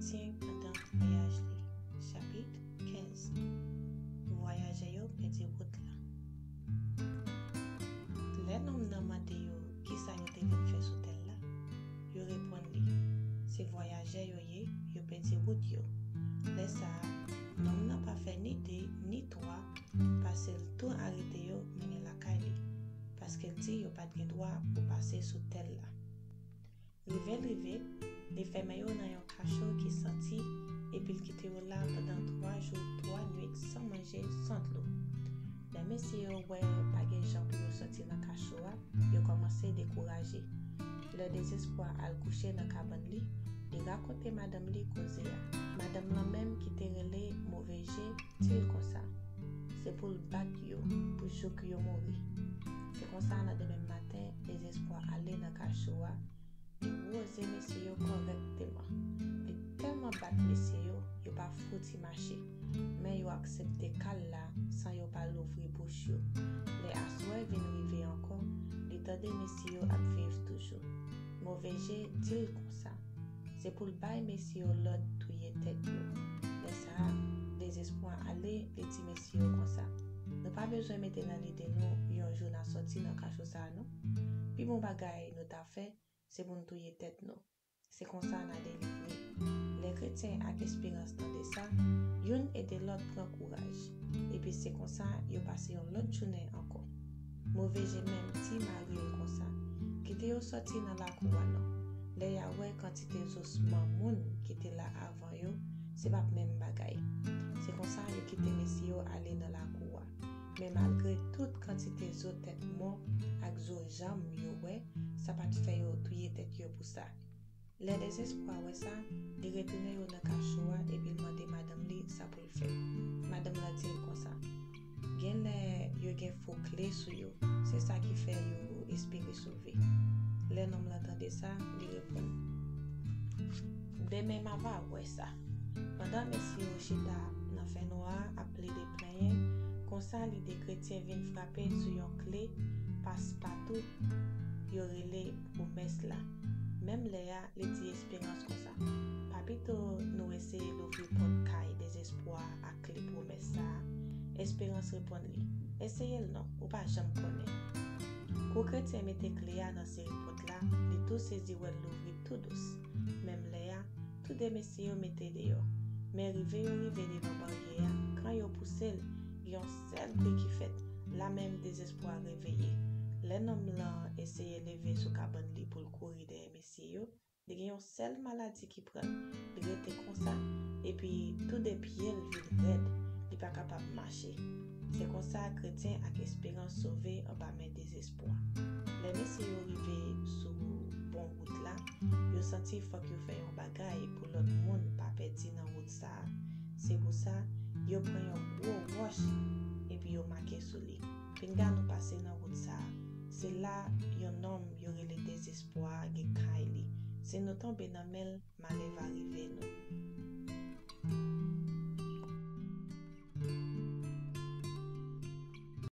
chrétien pendant voyage li. Chapitre 15. Voyage yo pedi route la. Les nom nan mande yo ki sa yo te vin fè sou tel la. Yo repon li. Se voyage yo pedi route yo. Les sa, nom nan pa fè ni de ni toa, pase l tout arrêté yo mene la kay li. Paske l di yo pat gen droit pou pase sou tel la. Rive, li fèmè yo nan yon cachot ki senti epi l kite yo la pendant 3 jours, 3 nuits sans manger, sans l'eau. Les messieurs wè pa gen jan pou yo sorti nan cachot a, yo komanse découragé. Le désespoir al couché nan kaban li raconte madame li koze ya. Madame la même ki te rele mauvais jet, til kon sa. Se pou l bat yo, pou jok yo mori. Se kon sa nan demen matin, désespoir ale nan cachot a, li wose messieurs yo correctement. Li tellement bat messieurs yo pa fouti marcher. Men yo aksepte kal la, sans yo pa l'ouvri bouche yo. Le aswe vin rive ankon, li tade messieurs yo ap viv toujou. Mauvais jet, til kon sa. Se pou l bay messieurs l'od touye tèt yo. Le sa, désespoir ale, li di messieurs kon sa. Nou pa bezwen mette nan lide nou yon jou nan sorti nan cachot sa nou. Pi bon bagay nou ta fè, se pou nou touye tèt nou. Se kon sa nan delivre. Les chrétiens ak espérance tan de sa, yon ede l'autre pran courage. Et puis c'est comme ça, yo passe yon l'autre journée encore. Mauvais jet même ti mari kon sa, ki te yo sorti nan la cour non. Le ya wè quantité osman moun ki te la avant yo, se pa même bagay. C'est comme ça yo kite mesi yo ale nan la cour. Mais malgré toute quantité zo tèt mon ak zo jam yo wè, sa pa te fè yo touye tèt yo pou sa. Le désespoir wè sa, li retourne yo nan cachot a et puis demande madame li sa pou l fè. Madame la di kon sa. Gen le yo gen faux clé sou yo, c'est ça qui fait yo espérer sauver. Le nom l'entende ça, li repon. Demain ma va wè sa. Pendant messieurs chita nan fè noir appelé des plaignes, kon sa li de chrétien vin frappe sou yon clé passe partout yo rele promesse la. Même Léa, li di espérance kon sa. Papito nou essaye l'ouvrir pot kay désespoir ak clé promesse sa. Espérance repon li. Essaye l non, ou pa jam konnen. Kou chrétien mette clé a nan seri pot la, li tout sezi wèl l'ouvrir tout douce. Même Léa, tout de messieurs yo mette de yo. Mais rive de nan barrière, quand yo pousse l, yon sel bruit ki fet, la même désespoir réveillé. Le nom lan essaye lever sou kaban li pou l'kouri de messieurs yo, li gen yon sel maladie ki pren, li rete kon sa, et puis tout de pied l vin red, li pa kapab marcher. C'est kon sa chrétien ak espérance sauvé en ba men désespoir. Les messieurs yo rive sou bon route la, yo senti fok yo fè yon bagay pou l'ot moun pa pedi nan route sa. C'est pou sa, yo pren yon gros roche, et puis yo make sou li. Pinga nou pase nan route sa. C'est là yon nom yo rele désespoir ge kay li. Se nou tombe nan mel, male va rive nou.